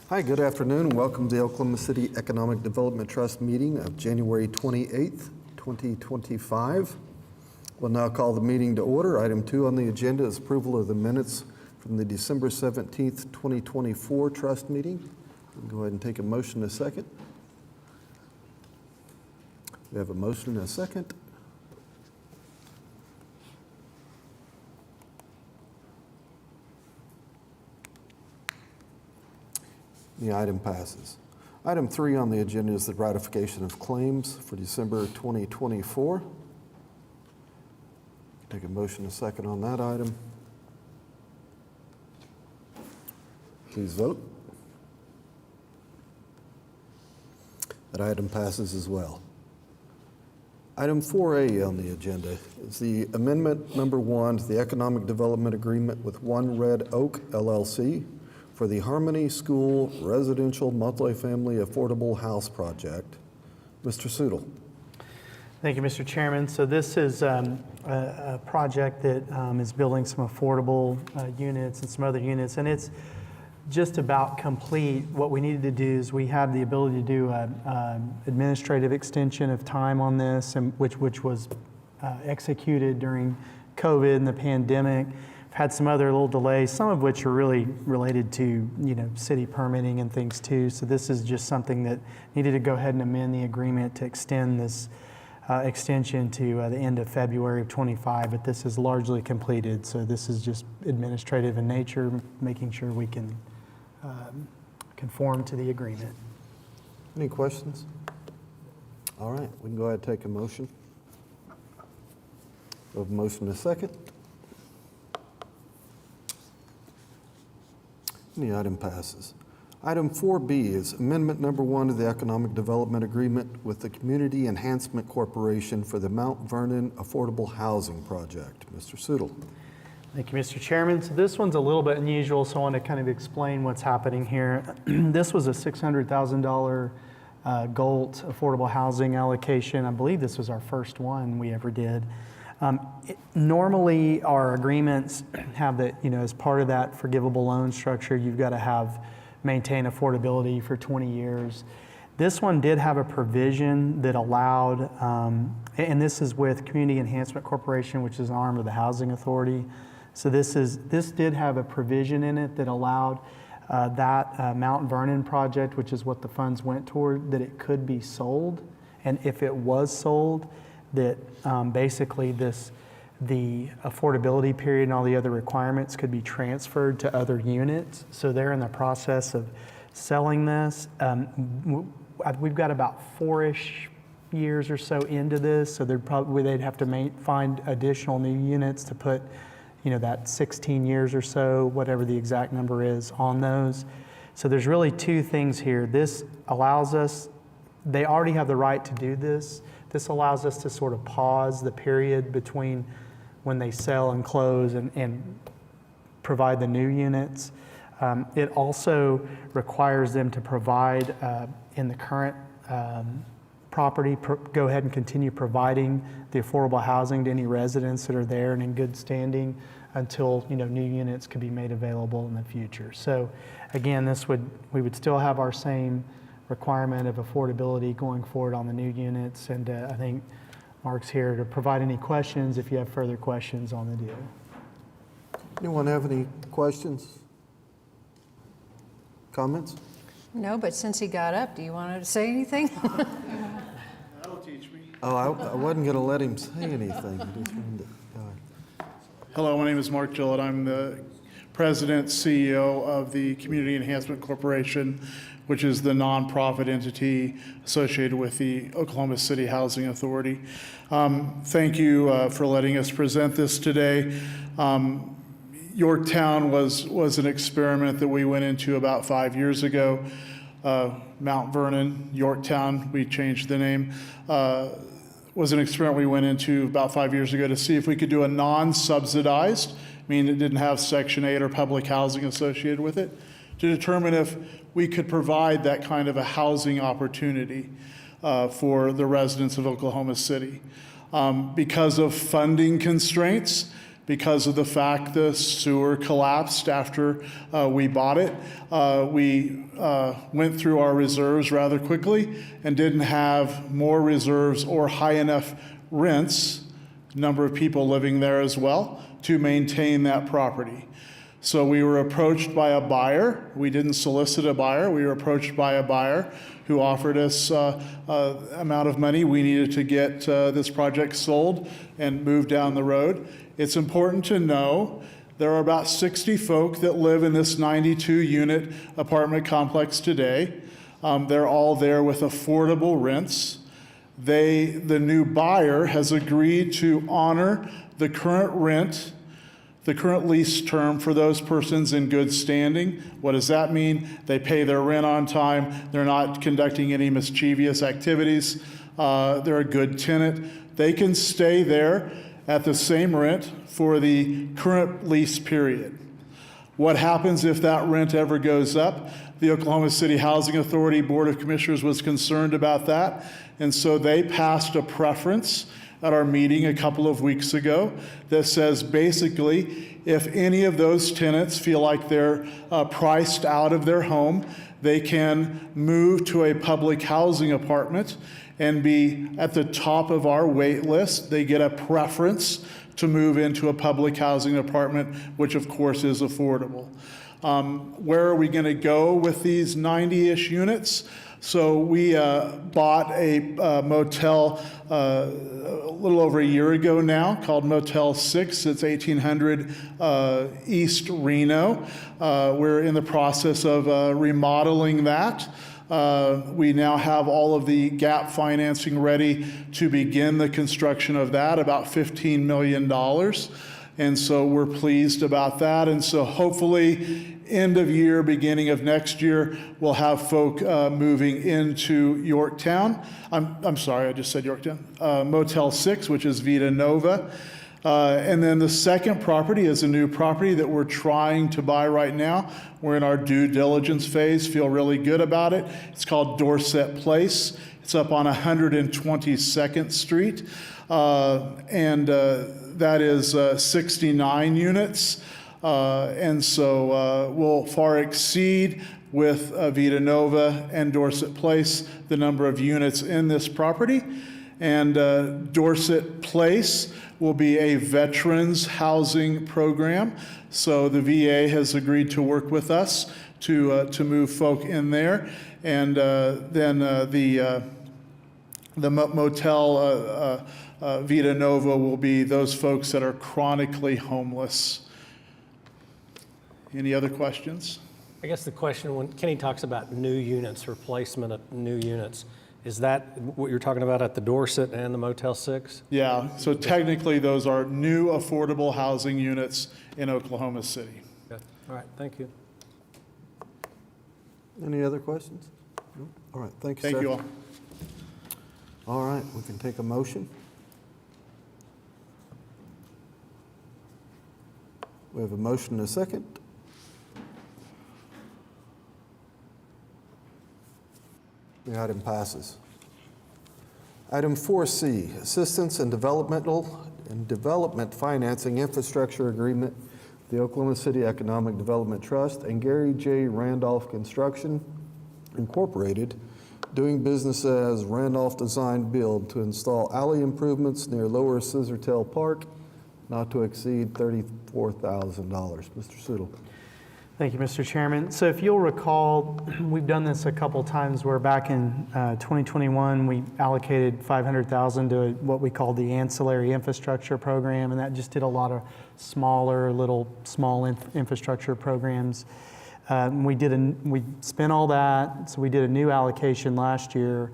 Hi, good afternoon, and welcome to the Oklahoma City Economic Development Trust meeting of January 28th, 2025. We'll now call the meeting to order. Item 2 on the agenda is approval of the minutes from the December 17th, 2024 trust meeting. We'll go ahead and take a motion in a second. We have a motion and a second. The item passes. Item 3 on the agenda is the ratification of claims for December 2024. Take a motion and a second on that item. Please vote. That item passes as well. Item 4A on the agenda is the amendment number 1 to the Economic Development Agreement with One Red Oak LLC for the Harmony School Residential Multifamily Affordable House Project. Mr. Sudol. Thank you, Mr. Chairman. So this is a project that is building some affordable units and some other units, and it's just about complete. What we needed to do is we have the ability to do an administrative extension of time on this, and which was executed during COVID and the pandemic. Had some other little delays, some of which are really related to, city permitting and things too. So this is just something that needed to go ahead and amend the agreement to extend this extension to the end of February of 25, but this is largely completed. So this is just administrative in nature, making sure we can conform to the agreement. Any questions? All right, we can go ahead and take a motion. We have a motion and a second. The item passes. Item 4B is amendment number 1 to the Economic Development Agreement with the Community Enhancement Corporation for the Mount Vernon Affordable Housing Project. Mr. Sudol. Thank you, Mr. Chairman. So this one's a little bit unusual, so I want to kind of explain what's happening here. This was a $600,000 GOLT affordable housing allocation. I believe this was our first one we ever did. Normally, our agreements have that, as part of that forgivable loan structure, you've got to maintain affordability for 20 years. This one did have a provision that allowed, and this is with Community Enhancement Corporation, which is an arm of the Housing Authority. So this did have a provision in it that allowed that Mount Vernon project, which is what the funds went toward, that it could be sold. And if it was sold, that basically the affordability period and all the other requirements could be transferred to other units. So they're in the process of selling this. We've got about 4-ish years or so into this, so they'd have to find additional new units to put, that 16 years or so, whatever the exact number is, on those. So there's really two things here. This allows us, they already have the right to do this. This allows us to sort of pause the period between when they sell and close and provide the new units. It also requires them to provide in the current property, go ahead and continue providing the affordable housing to any residents that are there and in good standing until new units could be made available in the future. So again, we would still have our same requirement of affordability going forward on the new units, and I think Mark's here to provide any questions if you have further questions on the deal. Anyone have any questions? Comments? No, but since he got up, do you want to say anything? That'll teach me. Oh, I wasn't going to let him say anything. He just wanted to go ahead. Hello, my name is Mark Gillett. I'm the President, CEO of the Community Enhancement Corporation, which is the nonprofit entity associated with the Oklahoma City Housing Authority. Thank you for letting us present this today. Yorktown was an experiment that we went into about 5 years ago. Mount Vernon, Yorktown, we changed the name, was an experiment we went into about 5 years ago to see if we could do a non-subsidized, meaning it didn't have Section 8 or public housing associated with it, to determine if we could provide that kind of a housing opportunity for the residents of Oklahoma City. Because of funding constraints, because of the fact the sewer collapsed after we bought it. We went through our reserves rather quickly and didn't have more reserves or high enough rents, number of people living there as well, to maintain that property. So we were approached by a buyer. We didn't solicit a buyer. We were approached by a buyer who offered us amount of money we needed to get this project sold and move down the road. It's important to know there are about 60 folk that live in this 92-unit apartment complex today. They're all there with affordable rents. The new buyer has agreed to honor the current rent, the current lease term for those persons in good standing. What does that mean? They pay their rent on time. They're not conducting any mischievous activities. They're a good tenant. They can stay there at the same rent for the current lease period. What happens if that rent ever goes up? The Oklahoma City Housing Authority Board of Commissioners was concerned about that, and so they passed a preference at our meeting a couple of weeks ago that says basically if any of those tenants feel like they're priced out of their home, they can move to a public housing apartment and be at the top of our wait list. They get a preference to move into a public housing apartment, which of course is affordable. Where are we going to go with these 90-ish units? So we bought a motel a little over a year ago now called Motel 6. It's 1800 East Reno. We're in the process of remodeling that. We now have all of the gap financing ready to begin the construction of that, about $15 million. And so we're pleased about that. And so hopefully end of year, beginning of next year, we'll have folk moving into Yorktown. I'm sorry, I just said Yorktown. Motel 6, which is Vita Nova. And then the second property is a new property that we're trying to buy right now. We're in our due diligence phase, feel really good about it. It's called Dorset Place. It's up on 122nd Street. That is 69 units. And so we'll far exceed with Vita Nova and Dorset Place the number of units in this property. And Dorset Place will be a veterans housing program. So the VA has agreed to work with us to move folk in there. And then the motel Vita Nova will be those folks that are chronically homeless. Any other questions? I guess the question, when Kenny talks about new units, replacement of new units, is that what you're talking about at the Dorset and the Motel 6? Yeah, so technically those are new affordable housing units in Oklahoma City. Okay. All right, thank you. Any other questions? No? All right, thank you, sir. Thank you all. All right, we can take a motion. We have a motion and a second. The item passes. Item 4C, Assistance and Development Financing Infrastructure Agreement, the Oklahoma City Economic Development Trust, and Gary J. Randolph Construction Incorporated, doing business as Randolph Design Build to install alley improvements near Lower Scissortail Park, not to exceed $34,000. Mr. Sudol. Thank you, Mr. Chairman. So if you'll recall, we've done this a couple times where back in 2021, we allocated $500,000 to what we call the Ancillary Infrastructure Program, and that just did a lot of small infrastructure programs. We spent all that, so we did a new allocation last year,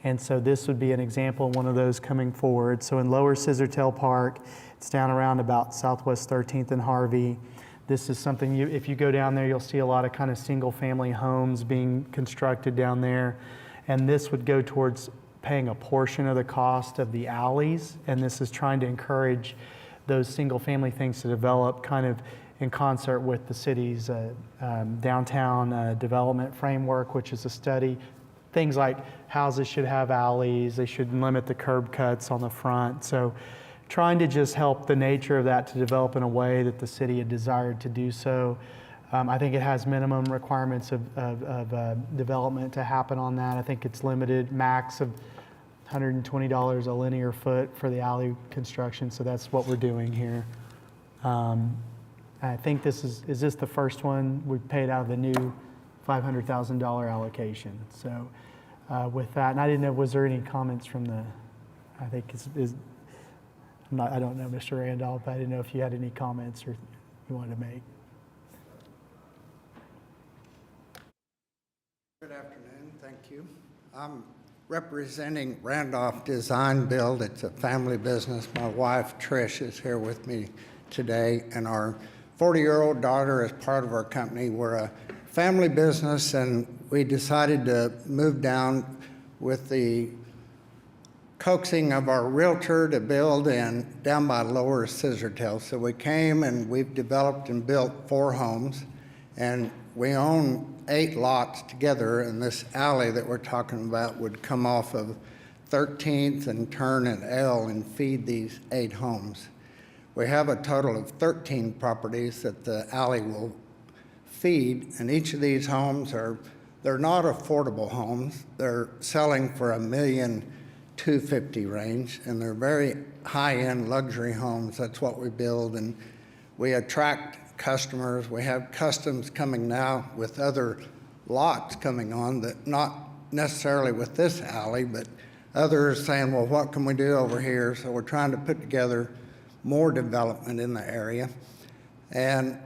and so this would be an example of one of those coming forward. So in Lower Scissortail Park, it's down around about Southwest 13th and Harvey. This is something, if you go down there, you'll see a lot of kind of single-family homes being constructed down there. And this would go towards paying a portion of the cost of the alleys. And this is trying to encourage those single-family things to develop kind of in concert with the city's downtown development framework, which is a study. Things like houses should have alleys, they should limit the curb cuts on the front. So trying to just help the nature of that to develop in a way that the city had desired to do so. I think it has minimum requirements of development to happen on that. I think it's limited, max of $120 a linear foot for the alley construction, so that's what we're doing here. I think this is this the first one we paid out of the new $500,000 allocation? So with that, and I didn't know, was there any comments from the, I think I don't know, Mr. Randolph, I didn't know if you had any comments or you wanted to make. Good afternoon, thank you. I'm representing Randolph Design Build. It's a family business. My wife, Trish, is here with me today, and our 40-year-old daughter is part of our company. We're a family business, and we decided to move down with the coaxing of our realtor to build down by Lower Scissortail. So we came and we've developed and built 4 homes, and we own 8 lots together, and this alley that we're talking about would come off of 13th and turn at L and feed these 8 homes. We have a total of 13 properties that the alley will feed, and each of these homes they're not affordable homes. They're selling for $1,250,000 range, and they're very high-end luxury homes. That's what we build, and we attract customers. We have customs coming now with other lots coming on that not necessarily with this alley, but others saying, well, what can we do over here? So we're trying to put together more development in the area. And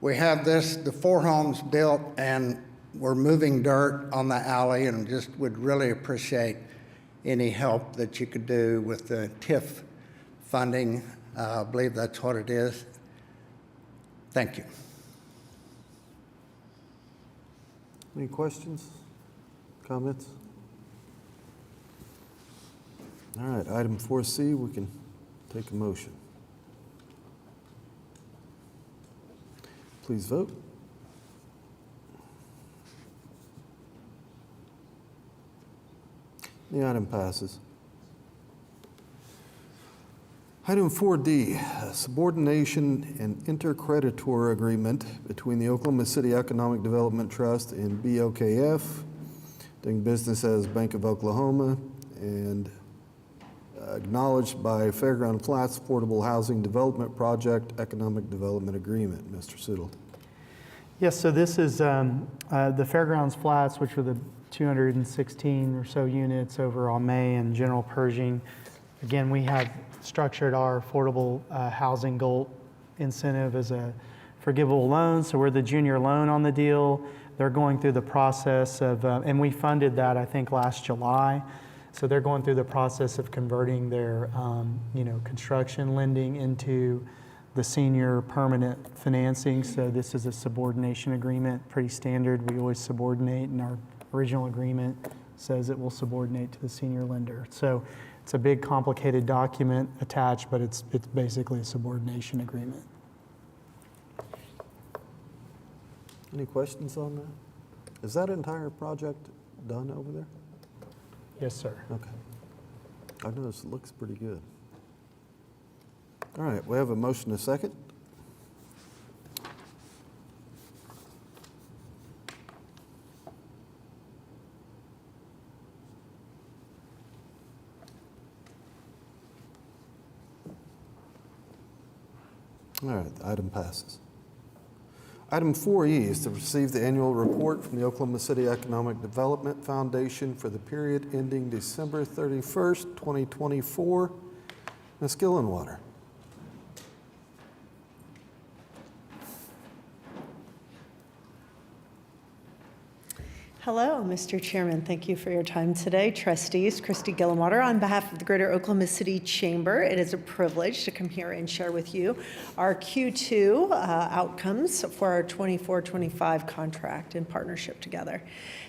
we have the 4 homes built, and we're moving dirt on the alley, and just would really appreciate any help that you could do with the TIF funding. I believe that's what it is. Thank you. Any questions, comments? All right, item 4C, we can take a motion. Please vote. The item passes. Item 4D, subordination and intercreditor agreement between the Oklahoma City Economic Development Trust and BOKF, doing business as Bank of Oklahoma, and acknowledged by Fairground Flats Affordable Housing Development Project Economic Development Agreement. Mr. Siddle. Yes, so this is the Fairgrounds Flats, which were the 216 or so units over on May and General Pershing. Again, we have structured our affordable housing goal incentive as a forgivable loan, so we're the junior loan on the deal. They're going through the process of, and we funded that, I think, last July. So they're going through the process of converting their, construction lending into the senior permanent financing. So this is a subordination agreement, pretty standard. We always subordinate, and our original agreement says it will subordinate to the senior lender. So it's a big, complicated document attached, but it's basically a subordination agreement. Any questions on that? Is that entire project done over there? Yes, sir. Okay. I noticed it looks pretty good. All right, we have a motion and a second. All right, the item passes. Item 4E is to receive the annual report from the Oklahoma City Economic Development Foundation for the period ending December 31st, 2024. Ms. Gillenwater. Hello, Mr. Chairman. Thank you for your time today. Trustees, Christy Gillenwater, on behalf of the Greater Oklahoma City Chamber, it is a privilege to come here and share with you our Q2 outcomes for our 24-25 contract in partnership together.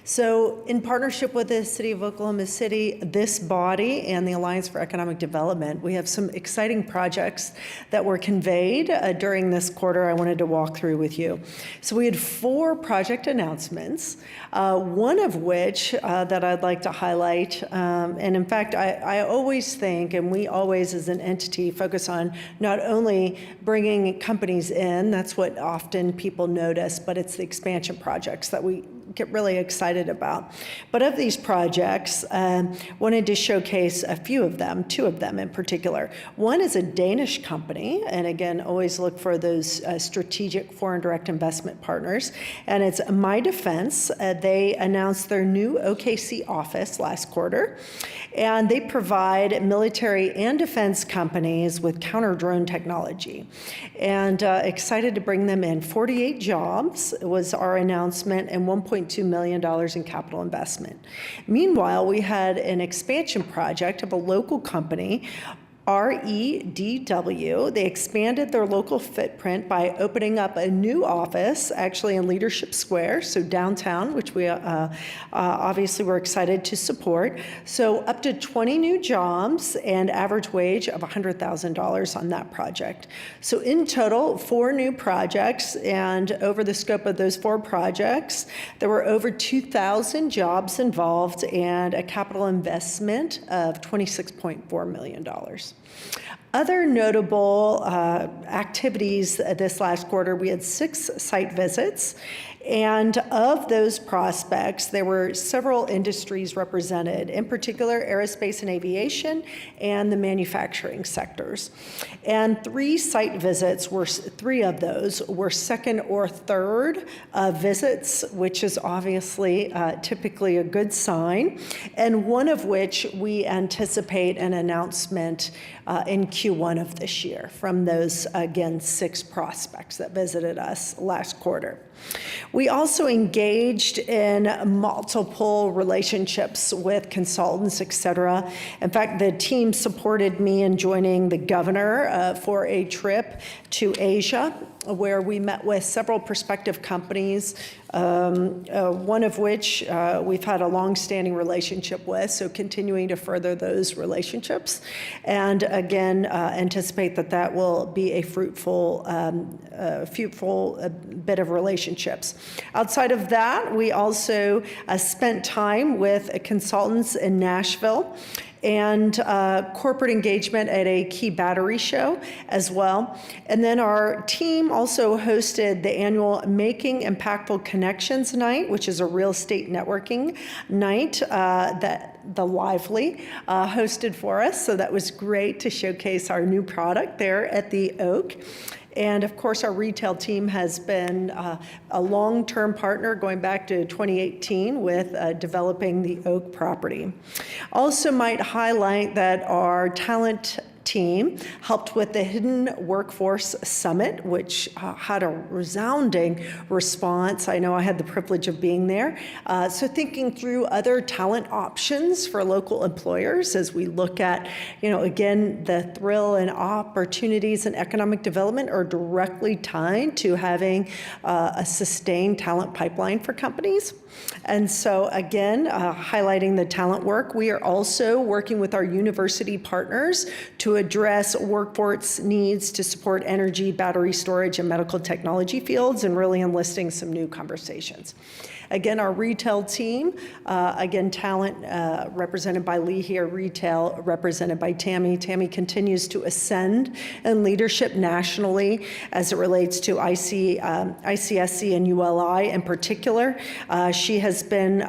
So in partnership with the City of Oklahoma City, this body, and the Alliance for Economic Development, we have some exciting projects that were conveyed during this quarter I wanted to walk through with you. So we had 4 project announcements. one of which that I'd like to highlight, and in fact, I always think, and we always as an entity focus on not only bringing companies in, that's what often people notice, but it's the expansion projects that we get really excited about. But of these projects, wanted to showcase a few of them, two of them in particular. One is a Danish company, and again, always look for those strategic foreign direct investment partners, and it's My Defense. They announced their new OKC office last quarter, and they provide military and defense companies with counter-drone technology. And excited to bring them in. 48 jobs was our announcement, and $1.2 million in capital investment. Meanwhile, we had an expansion project of a local company, REDW. They expanded their local footprint by opening up a new office, actually in Leadership Square, so downtown, which we obviously were excited to support. So up to 20 new jobs and average wage of $100,000 on that project. So in total, 4 new projects, and over the scope of those 4 projects, there were over 2,000 jobs involved and a capital investment of $26.4 million. Other notable activities this last quarter, we had 6 site visits, and of those prospects, there were several industries represented, in particular aerospace and aviation and the manufacturing sectors. And 3 site visits were, 3 of those were second or third visits, which is obviously typically a good sign, and one of which we anticipate an announcement in Q1 of this year from those, again, 6 prospects that visited us last quarter. We also engaged in multiple relationships with consultants, et cetera. In fact, the team supported me in joining the governor for a trip to Asia, where we met with several prospective companies, one of which we've had a long-standing relationship with, so continuing to further those relationships. And again, anticipate that that will be a fruitful bit of relationships. Outside of that, we also spent time with consultants in Nashville and corporate engagement at a key battery show as well. And then our team also hosted the annual Making Impactful Connections Night, which is a real estate networking night that the Lively hosted for us. So that was great to showcase our new product there at the Oak. And of course, our retail team has been a long-term partner going back to 2018 with developing the Oak property. Also might highlight that our talent team helped with the Hidden Workforce Summit, which had a resounding response. I know I had the privilege of being there. So thinking through other talent options for local employers as we look at, again, the thrill and opportunities in economic development are directly tied to having a sustained talent pipeline for companies. And so again, highlighting the talent work, we are also working with our university partners to address workforce needs to support energy, battery storage, and medical technology fields, and really enlisting some new conversations. Again, our retail team, again, talent represented by Lee here, retail represented by Tammy. Tammy continues to ascend in leadership nationally as it relates to ICSC and ULI in particular. She has been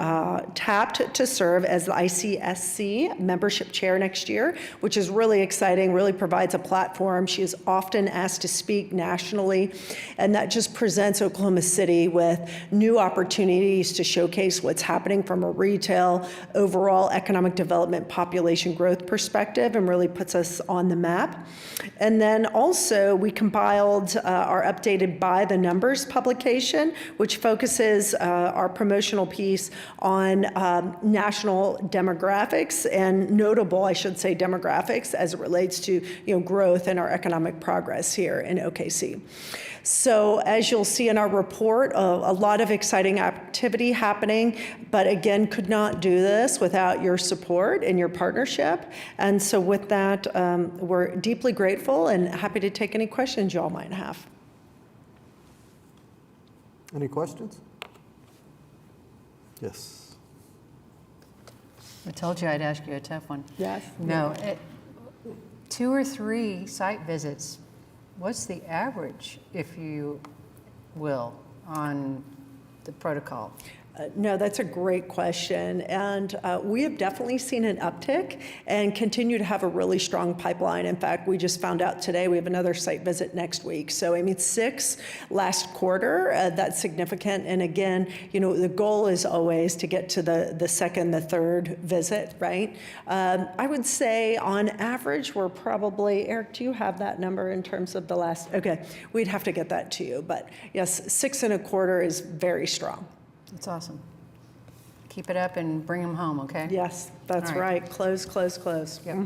tapped to serve as the ICSC membership chair next year, which is really exciting, really provides a platform. She is often asked to speak nationally, and that just presents Oklahoma City with new opportunities to showcase what's happening from a retail, overall economic development, population growth perspective, and really puts us on the map. And then also we compiled our updated By the Numbers publication, which focuses our promotional piece on national demographics and notable, I should say, demographics as it relates to growth and our economic progress here in OKC. So as you'll see in our report, a lot of exciting activity happening, but again, could not do this without your support and your partnership. And so with that, we're deeply grateful and happy to take any questions y'all might have. Any questions? Yes. I told you I'd ask you a tough one. Yes. No, 2 or 3 site visits, what's the average, if you will, on the protocol? No, that's a great question. And we have definitely seen an uptick and continue to have a really strong pipeline. In fact, we just found out today we have another site visit next week. So, I mean, 6 last quarter, that's significant. And again, you know, the goal is always to get to the second, the third visit, right? I would say on average, we're probably, Eric, do you have that number in terms of the last? Okay, we'd have to get that to you. But yes, 6 1/4 is very strong. That's awesome. Keep it up and bring them home, okay? Yes, that's All right. right. Close, close, close. Yep.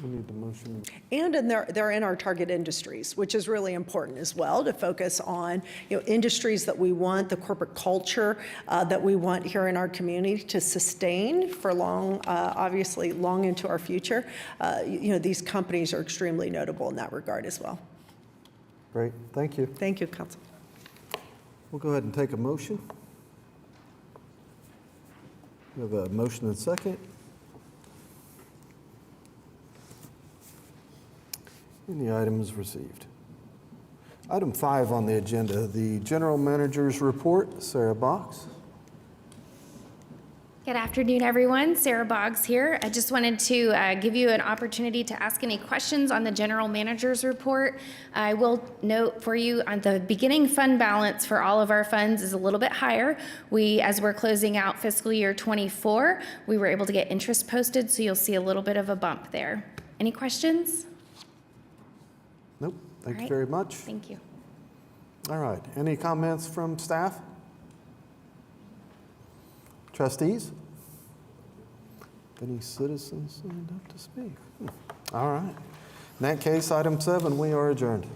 We need the motion. And they're in our target industries, which is really important as well, to focus on, you know, industries that we want, the corporate culture that we want here in our community to sustain for long, obviously long into our future. You know, these companies are extremely notable in that regard as well. Great, thank you. Thank you, Council. We'll go ahead and take a motion. We have a motion and second. And the item is received. Item 5 on the agenda, the General Manager's Report. Sarah Box. Good afternoon, everyone. Sarah Boggs here. I just wanted to give you an opportunity to ask any questions on the general manager's report. I will note for you on the beginning fund balance for all of our funds is a little bit higher. As we're closing out fiscal year 24, we were able to get interest posted, so you'll see a little bit of a bump there. Any questions? Nope, thank you All right. very much. Thank you. All right, any comments from staff? Trustees? Any citizens signed up to speak? All right. In that case, item 7, we are adjourned.